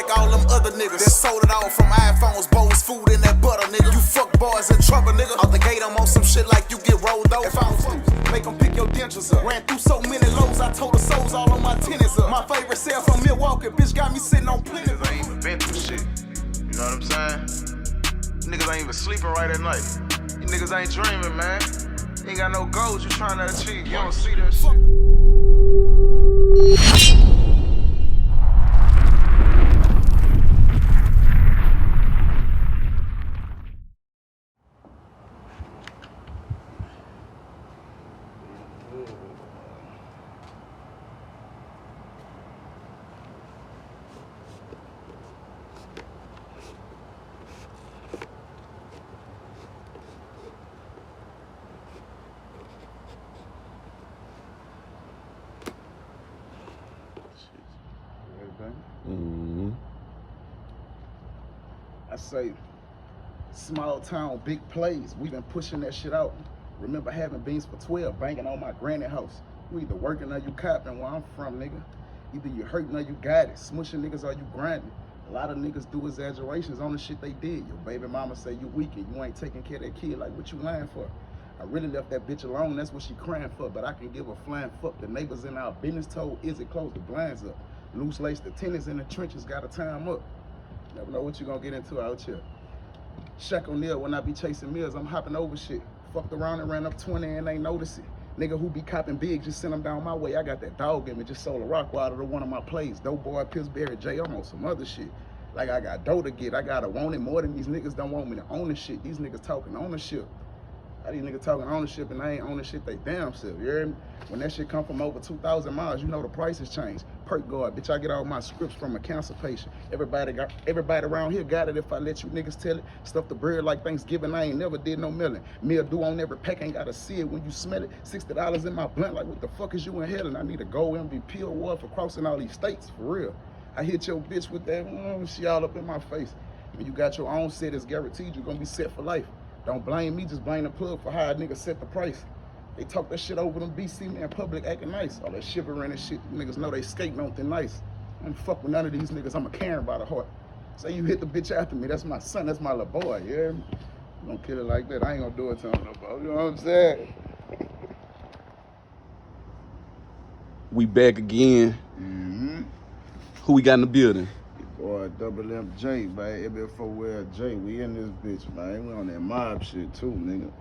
like all them other niggas that sold it all from iPhones, bowls, food, and that butter, nigga. You fuck boys in trouble, nigga. Out the gate, I'm on some shit like you get rolled over. If I don't fuck, make them pick your dentures up. Ran through so many lows, I told the souls all on my tennis up. My favorite cell from Milwaukee, bitch got me sitting on plenty. Niggas ain't even been through shit. You know what I'm saying? Niggas ain't even sleeping right at night. You niggas ain't dreaming, man. You ain't got no goals you trying to achieve. You don't see that shit. I say, small town, big plays. We been pushing that shit out. Remember having beans for 12, banging on my granny house. You either working or you copping where I'm from, nigga. Either you hurting or you got it. Smushing niggas or you grinding. A lot of niggas do exaggerations on the shit they did. Your baby mama say you weak and you ain't taking care of that kid. Like, what you lying for? I really left that bitch alone, that's what she crying for, but I can give a flying fuck. The neighbors in our business told Izzy close the blinds up. Loose lace, the tenants in the trenches gotta tie 'em up. Never know what you gonna get into out here. Shaq O'Neal, when I be chasing meals, I'm hopping over shit. Fucked around and ran up 20 and ain't notice it. Nigga who be copping big, just send them down my way. I got that dog in me, just sold a rock water to one of my plays. Dope boy, Pillsbury Jayy, I'm on some other shit. Like I got dough to get, I gotta want it more than these niggas don't want me to own the shit. These niggas talking ownership. How these niggas talking ownership and I ain't owning shit they damn self, you hear me? When that shit come from over 2,000 miles, you know the prices change. Perk guard, bitch, I get all my scripts from a cancer patient. Everybody around here got it if I let you niggas tell it. Stuff the bread like Thanksgiving, I ain't never did no milling. Meal due on every pack, ain't gotta see it when you smell it. $60 in my blunt, like what the fuck is you in hell? And I need a gold MVP award for crossing all these states, for real. I hit your bitch with that, she all up in my face. When you got your own set, it's guaranteed you're gonna be set for life. Don't blame me, just blame the plug for how a nigga set the price. They talk that shit over them BC man public acting nice. All that shivering and shit, niggas know they skating on thin nice. I don't fuck with none of these niggas, I'm a Karen by the heart. Say you hit the bitch after me, that's my son, that's my little boy, you hear me? You don't kill it like that, I ain't gonna do it to him no more, you know what I'm saying? We back again. Who we got in the building? Boy, MM4L Jayy, man, MM4L Jayy, we in this bitch, man. We on that mob shit too, nigga.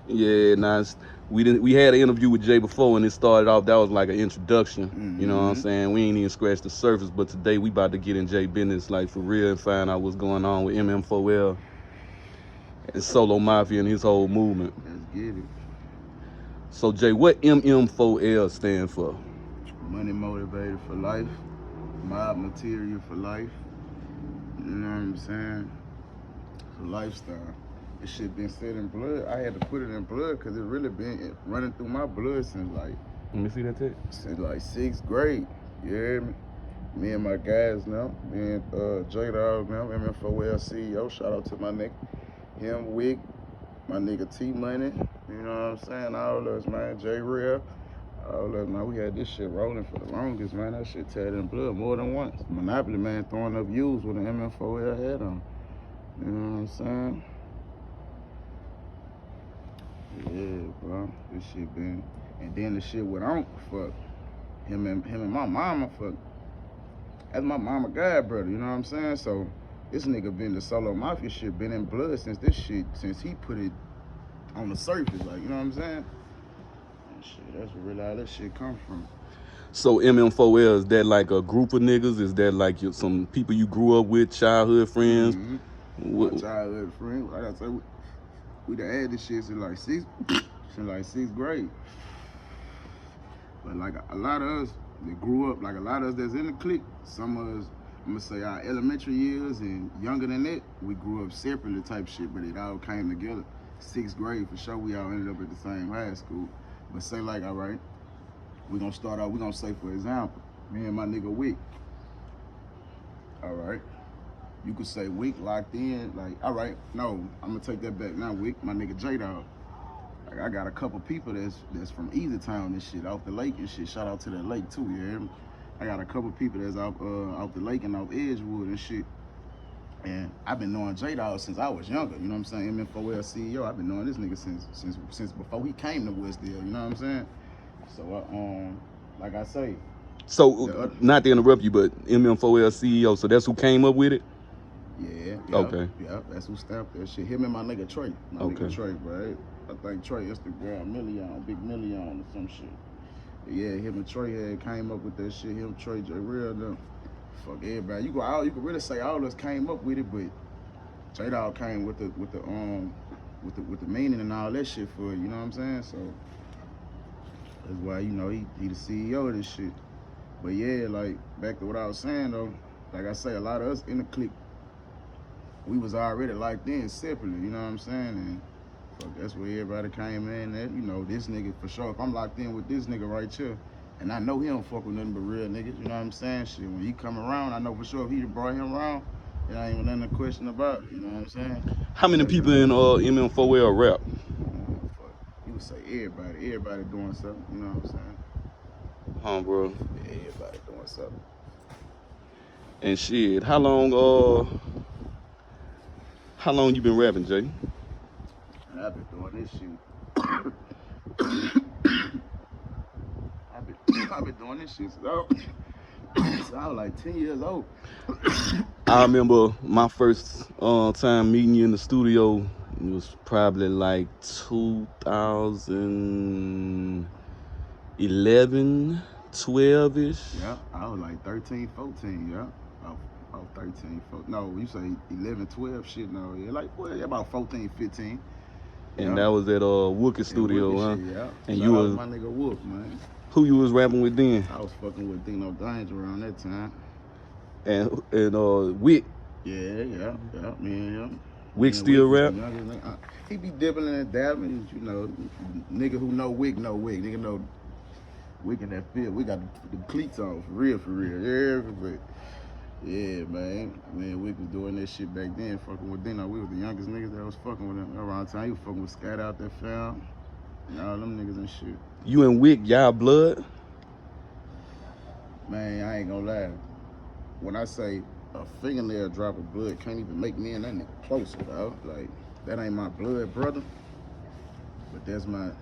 Yeah, nice. We had an interview with Jay before and it started off, that was like an introduction. You know what I'm saying? We ain't even scratched the surface, but today we about to get in Jay business like for real and find out what's going on with MM4L and Solo Mafia and his whole movement. Let's get it. So Jay, what MM4L stand for? Money motivated for life. Mob material for life, you know what I'm saying? It's a lifestyle. This shit been set in blood. I had to put it in blood because it really been running through my blood since like, Let me see that tape. Since like 6th grade, you hear me? Me and my guys now, me and J Dog now, MM4L CEO, shout out to my nigga, him, Wick, my nigga T Money, you know what I'm saying? All of us, man, J Real. Oh, look, man, we had this shit rolling for the longest, man. That shit tied in blood more than once. Monopoly, man, throwing up views with an MM4L head on. You know what I'm saying? Yeah, bro. This shit been... And then the shit with Uncle, fuck. Him and my mama, fuck. That's my mama god brother, you know what I'm saying? So, this nigga been the Solo Mafia shit, been in blood since this shit, since he put it on the surface, like, you know what I'm saying? Shit, that's where really all that shit come from. So MM4L, is that like a group of niggas? Is that like some people you grew up with, childhood friends? My childhood friends. Like I said, we done had this shit since like sixth grade. But like a lot of us that grew up, like a lot of us that's in the clique, some of us, I'm gonna say our elementary years and younger than that, we grew up separately type shit, but it all came together. 6th grade for sure, we all ended up at the same high school. But say like, all right, we're gonna start out, we're gonna say for example, me and my nigga Wick. All right, you could say Wick locked in, like, all right, no, I'm gonna take that back. Now Wick, my nigga J Dog. Like I got a couple people that's from Easy Town and shit, off the lake and shit. Shout out to that lake too, you hear me? I got a couple people that's out the lake and off Edgewood and shit. And I've been knowing J-Dog since I was younger, you know what I'm saying? MM4L CEO, I've been knowing this nigga since before he came to Westdale, you know what I'm saying? So, like I say. So, not to interrupt you, but MM4L CEO, so that's who came up with it? Yeah. Okay. Yeah, that's who stamped that shit. Him and my nigga Trey. Nigga Trey, right? I think Trey Instagram Big Million or some shit. Yeah, him and Trey had came up with that shit. Him, Trey, J Real, them. Fuck everybody. You could really say all of us came up with it, but J-Dog came with the meaning and all that shit for it, you know what I'm saying? So that's why, you know, he the CEO of this shit. But yeah, like back to what I was saying though, like I say, a lot of us in the clique, we was already locked in separately, you know what I'm saying? And fuck, that's where everybody came in at, you know, this nigga for sure. If I'm locked in with this nigga right here, and I know he don't fuck with nothing but real niggas, you know what I'm saying? Shit, when he come around, I know for sure if he brought him around, it ain't even nothing to question about it, you know what I'm saying? How many people in MM4L rap? Fuck. You would say everybody doing something, you know what I'm saying? Huh, bro? Yeah, everybody doing something. And shit, how long you been rapping, Jay? I've been doing this shit. I've been doing this shit since I was like 10 years old. I remember my first time meeting you in the studio. It was probably like 2011, 12-ish. Yeah, I was like 13, 14, yeah. About 13, 14. No, you say 11, 12, shit, no. Yeah, like, well, yeah, about 14, 15. And yeah. that was at Wookie Studio, Wookie huh? Shit, yeah. And Shout you out was my nigga Wolf, man. Who you was rapping with then? I was fucking with Dino Danger around that time. And Wick. Yeah, me and him. Wick still rap? He be dibbling and dabbling, you know. Nigga who know Wick. Nigga know Wick in that field. We got the cleats on, for real. Yeah, but yeah, man. Wick was doing that shit back then, fucking with Dino. We were the youngest niggas that was fucking with him around the time. He was fucking with Scat out that film. And all them niggas and shit. You and Wick, y'all blood? Man, I ain't gonna lie. When I say a fingernail drop of blood can't even make me and that nigga closer, dog. Like, that ain't my blood brother. But that's like,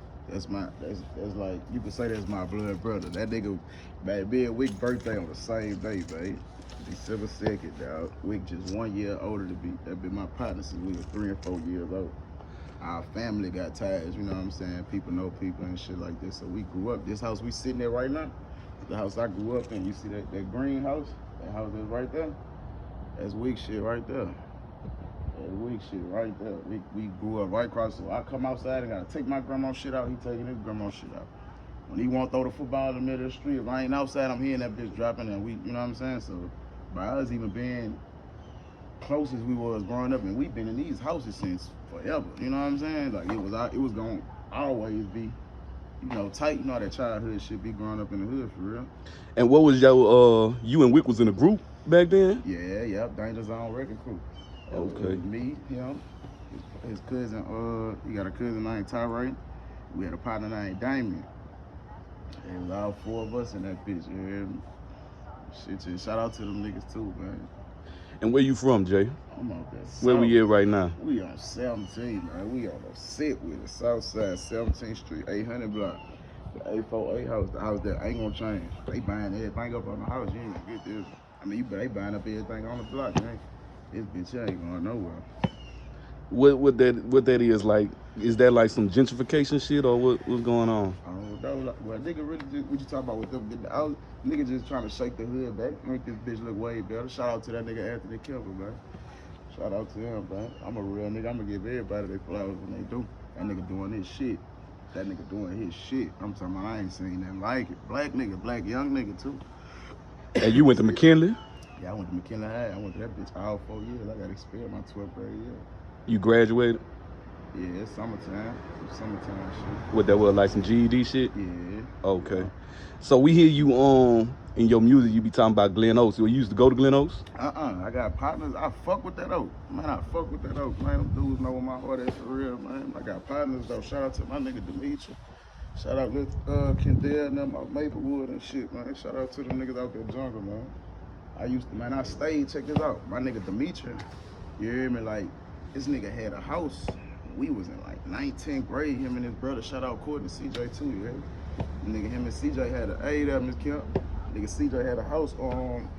you could say that's my blood brother. That nigga, man, me and Wick birthday on the same day, babe. December 2nd, dog. Wick just 1 year older than me. That been my partner since we were 3 and 4 years old. Our family got ties, you know what I'm saying? People know people and shit like this. So we grew up. This house we sitting there right now, the house I grew up in, you see that green house? That house that's right there? That's Wick shit right there. That's Wick shit right there. We grew up right across. So I come outside and gotta take my grandma's shit out. He taking his grandma's shit out. When he want to throw the football in the middle of the street, if I ain't outside, I'm hearing that bitch dropping, and we, you know what I'm saying? So by us even being close as we was growing up, and we've been in these houses since forever, you know what I'm saying? Like it was gonna always be, you know, tight. You know how that childhood shit be growing up in the hood for real. And what was your you and Wick was in a group back then? Yeah, Danger Zone record crew. Okay. Me, him, his cousin, he got a cousin named Tyree. We had a partner named Damien. And it was all 4 of us in that bitch, you hear me? Shit, shout out to them niggas too, man. And where you from, Jay? I'm out there. Where we at right now? We on 17, man. We on the sit with the Southside, 17th Street, 800 block. The 848 house, the house that ain't gonna change. They buying everything up on the house. You ain't gonna get this. I mean, they buying up everything on the block, man. This bitch ain't going nowhere. What that is like? Is that like some gentrification shit or what's going on? I don't know. Well, nigga really just, what you talking about with them? Nigga just trying to shake the hood back, make this bitch look way better. Shout out to that nigga Anthony Kemper, man. Shout out to him, man. I'm a real nigga. I'm gonna give everybody their flowers when they do. That nigga doing his shit. That nigga doing his shit. I'm talking about I ain't seen nothing like it. Black nigga, black young nigga too. And you went to McKinley? Yeah, I went to McKinley High. I went to that bitch all 4 years. I got experience my 12th grade year. You graduated? Yeah, it's summertime. It's summertime shit. What that was, like some GED shit? Yeah. Okay. So we hear you in your music, you be talking about Glen Oaks. So you used to go to Glen Oaks? I got partners. I fuck with that oak. Man, I fuck with that oak. Man, them dudes know where my heart is for real, man. I got partners though. Shout out to my nigga Dimitri. Shout out to Kendall and them out Maplewood and shit, man. Shout out to them niggas out there jungle, man. I stayed, check this out. My nigga Dimitri, you hear me? Like, this nigga had a house. We was in like 19th grade, him and his brother, shout out Courtney, CJ too, you hear me? Nigga, him and CJ had Miss Kemp. Nigga, CJ had a house on,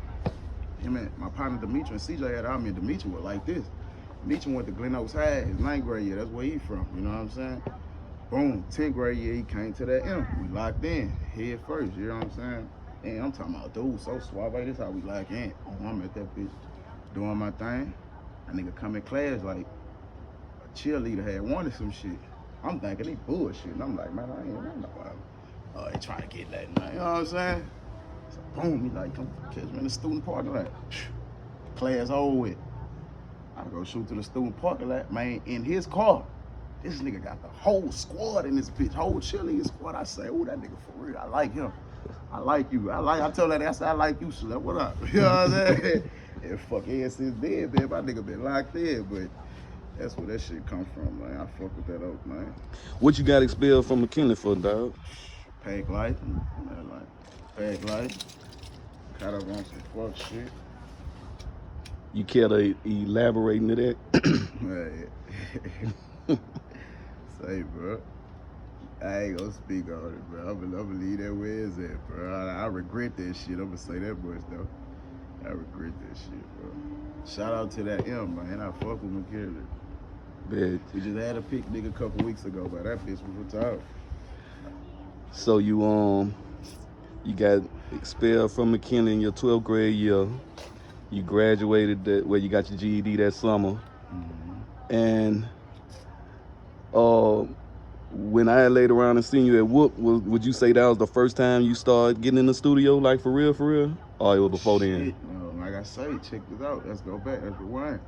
him and my partner Dimitri and CJ had, me and Dimitri were like this. Dimitri went to Glen Oaks High, his 9th grade year, that's where he from, you know what I'm saying? Boom, 10th grade year, he came to that M. We locked in, head first, you know what I'm saying? And I'm talking about, dude, so suave, this how we lock in. Oh, I'm at that bitch doing my thing. A nigga come in class like a cheerleader had wanted some shit. I'm thinking he bullshit. And I'm like, man, I ain't know why. They trying to get that, man. You know what I'm saying? So boom, he like, come catch me in the student parking lot. Class over with. I go shoot to the student parking lot, man, in his car. This nigga got the whole squad in this bitch, whole cheerleader squad. I say, oh, that nigga for real. I like him. I like you. I told her that, I said, I like you, Shalette. What up? You know what I'm saying? And fuck yeah, since then, man, my nigga been locked in, but that's where that shit come from, man. I fuck with that up, man. What you got expelled from McKinley for, dog? Pack life, man, like, pack life. Caught up on some fuck shit. You care to elaborate into that? Man. Say, bro. I ain't gonna speak on it, bro. I'm gonna leave that where it's at, bro. I regret that shit. I'm gonna say that much, though. I regret that shit, bro. Shout out to that M, man. I fuck with McKinley. Bet. We just had a picnic a couple weeks ago, but that bitch was retired. So you got expelled from McKinley in your 12th grade year. You graduated you got your GED that summer. Mm-hmm. And when I laid around and seen you at Whoop, would you say that was the first time you started getting in the studio, like for real? Or it was before then? No, like I say, check this out. Let's go back. Let's rewind.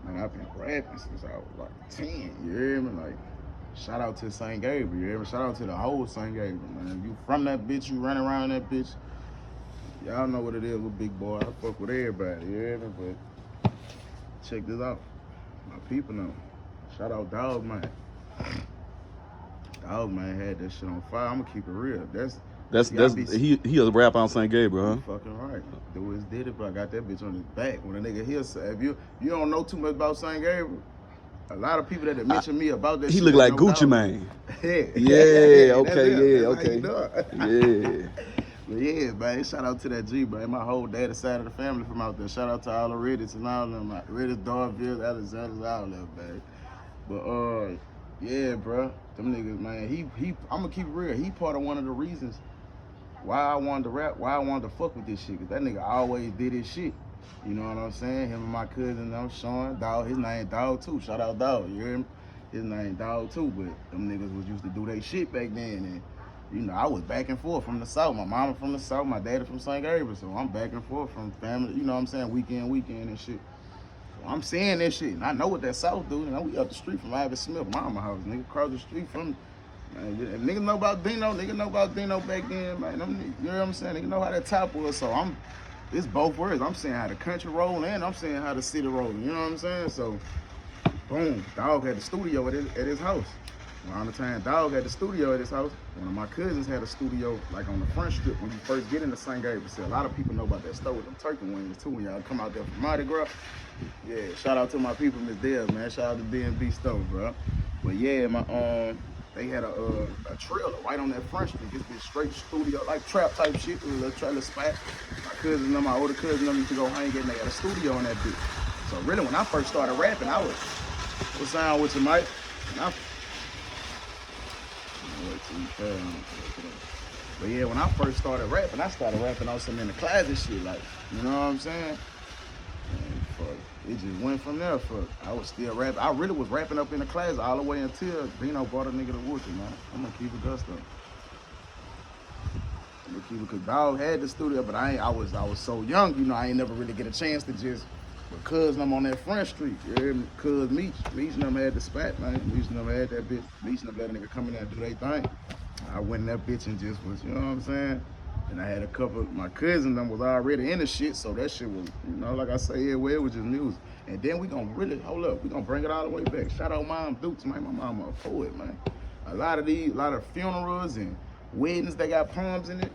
Man, I've been rapping since I was like 10. You hear me? Like, shout out to St. Gabriel. You hear me? Shout out to the whole St. Gabriel, man. You from that bitch, you running around that bitch. Y'all know what it is with big boy. I fuck with everybody. You hear me? But check this out. My people know. Shout out Dog Man. Dog Man had that shit on fire. I'm gonna keep it real. He a rap on St. Gabriel, huh? Fucking right. Dude did it, but I got that bitch on his back. When a nigga here say, if you don't know too much about St. Gabriel, a lot of people that have mentioned me about that he shit. He look like Gucci Mane. Yeah, okay, yeah. But yeah, man, shout out to that G, man. My whole daddy side of the family from out there. Shout out to all the Reddits and all of them. Like Reddits, Darville, Alexander's, all of them, man. But yeah, bro, them niggas, man. I'm gonna keep it real. He part of one of the reasons why I wanted to rap, why I wanted to fuck with this shit. Cause that nigga always did his shit. You know what I'm saying? Him and my cousin, I'm Sean, Dog. His name Dog too. Shout out Dog. You hear him? His name Dog too. But them niggas was used to do their shit back then, and you know, I was back and forth from the South. My mama from the South, my daddy from St. Gabriel. So I'm back and forth from family, you know what I'm saying, weekend and shit. So I'm seeing this shit, and I know what that South do. You know, we up the street from Ivy Smith, mama house, nigga, across the street from, man, niggas know about Dino back then, man. Them, you know what I'm saying? Niggas know how that top was, so it's both words. I'm saying how the country roll, and I'm saying how the city roll, you know what I'm saying? So, boom, Dog had the studio at his house. Around the time Dog had the studio at his house, one of my cousins had a studio like on the front strip when you first get into St. Gabriel. So a lot of people know about that store with them turkey wings too when y'all come out there from Mardi Gras. Yeah, shout out to my people, Miss Dale, man. Shout out to B&B store, bro. But yeah, they had a trailer right on that front street. This bitch straight studio, like trap type shit, with a little trailer spot. My cousin and my older cousin used to go hang it, and they had a studio on that bitch. So really, when I first started rapping, I was, what's sound with you, Mike? But yeah, when I first started rapping, I started rapping on some in the closet shit, like, you know what I'm saying? And fuck, it just went from there. Fuck, I was still rapping. I really was rapping up in the closet all the way until Dino brought a nigga to Woodson, man. I'm gonna keep it gusto. I'm gonna keep it, cause Dog had the studio, but I was so young, you know, I ain't never really get a chance to just. But cuz I'm on that front street, you hear me? Cuz Meech and them had the spot, man. Meech and them had that bitch. Meech and them let a nigga come in there and do their thing. I went in that bitch and just was, you know what I'm saying? And I had a couple, my cousin them was already in the shit, so that shit was, you know, like I say, yeah, well, it was just music. And then we gonna really, hold up, we gonna bring it all the way back. Shout out Mom Dukes, man. My mama a poet, man. a lot of funerals and weddings, they got poems in them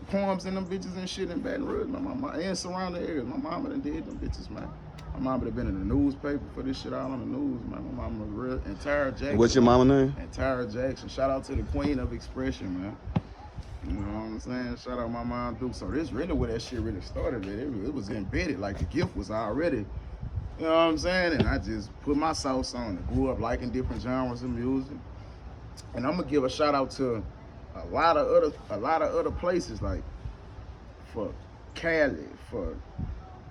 bitches and shit in Baton Rouge. My mama and surrounding areas. My mama done did them bitches, man. My mama done been in the newspaper for this shit all on the news, man. My mama was real. And Tara Jackson. What's your mama name? And Tara Jackson. Shout out to the queen of expression, man. You know what I'm saying? Shout out my mom, Duke. So this really where that shit really started. It was embedded. Like the gift was already, you know what I'm saying? And I just put my sauce on it. Grew up liking different genres of music. And I'm gonna give a shout out to a lot of other places, like for Cali, for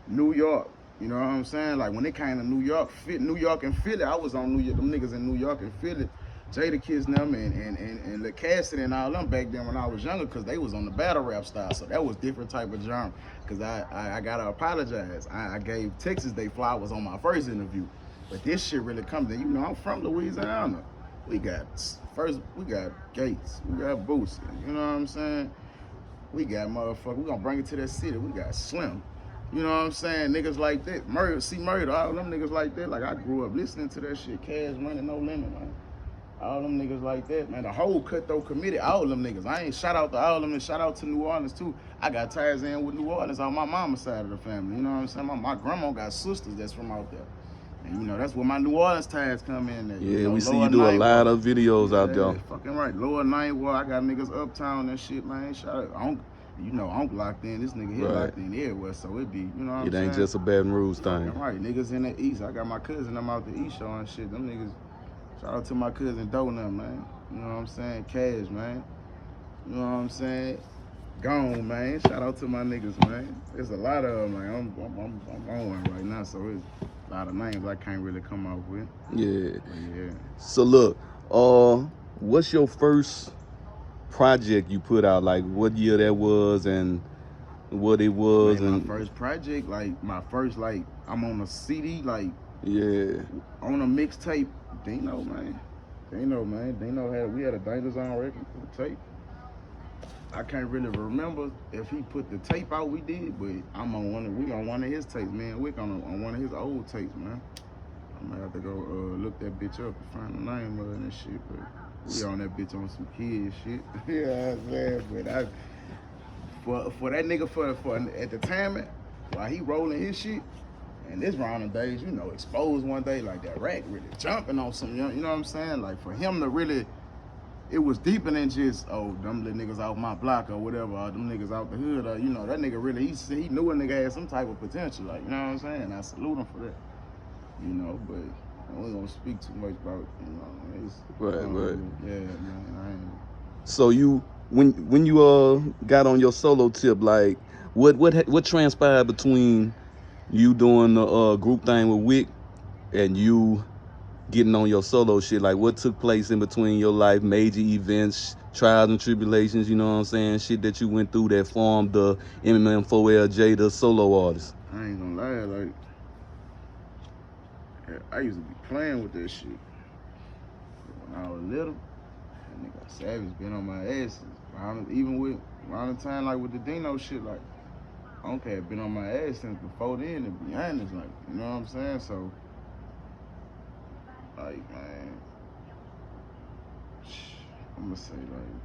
New York. You know what I'm saying? Like when it came to New York and Philly, I was on them niggas in New York and Philly. Jada Kids and them and Lil Cassidy and all them back then when I was younger, cause they was on the battle rap style, so that was different type of genre. Cause I gotta apologize. I gave Texas Day flowers on my first interview, but this shit really comes in. You know, I'm from Louisiana. We got Gates, we got Boosie. You know what I'm saying? We got motherfucker. We gonna bring it to that city. We got Slim. You know what I'm saying? Niggas like that. Murder, all them niggas like that. Like I grew up listening to that shit. Cash Money, No Limit, man. All them niggas like that, man. The whole Cutthroat Committee, all them niggas. I ain't shout out to all them and shout out to New Orleans too. I got ties in with New Orleans on my mama's side of the family. You know what I'm saying? My grandma got sisters that's from out there. And you know, that's where my New Orleans ties come in. At. Yeah, you know, we see you do a lot of videos out there. Fucking right. Lower Ninth Ward, I got niggas Uptown and shit, man. Shout out. You know, I'm locked in. This nigga here locked in everywhere, so it be, you know what I'm saying? It ain't just a Baton Rouge thing. Right, niggas in the East. I got my cousin, I'm out the East showing shit. Them niggas, shout out to my cousin Donut, man. You know what I'm saying? Cash, man. You know what I'm saying? Gone, man. Shout out to my niggas, man. There's a lot of them, man. I'm on one right now, so it's a lot of names I can't really come up with. Yeah. But yeah. So look, what's your first project you put out? Like what year that was and what it was? Man, and my first project, like my first, like I'm on a CD, like on a mixtape. Dino, man. We had a Dino's on record for the tape. I can't really remember if he put the tape out we did, but we on one of his tapes, man. Wick on one of his old tapes, man. I'm gonna have to go look that bitch up and find the name of it and shit, but we on that bitch on some kid shit. Yeah, man. But for that nigga for at the time, while he rolling his shit, and this round of days, you know, exposed one day, like that rack really jumping on some, you know what I'm saying? Like for him to really, it was deeper than just, oh, them little niggas off my block or whatever, or them niggas out the hood, or, you know, that nigga really, he knew a nigga had some type of potential, like, you know what I'm saying? I salute him for that, you know, but I wasn't gonna speak too much about, you know, it's, right. Yeah, man, I ain't. So you, when you got on your solo tip, like what transpired between you doing the group thing with Wick and you getting on your solo shit? Like what took place in between your life, major events, trials and tribulations, you know what I'm saying? Shit that you went through that formed the MM4L Jayy, the solo artist. I ain't gonna lie, like, I used to be playing with that shit. When I was little, that nigga Savage been on my ass. Even around the time, like with the Dino shit, like, Uncle had been on my ass since before then, to be honest, like, you know what I'm saying? So, like, man, I'm gonna say, like,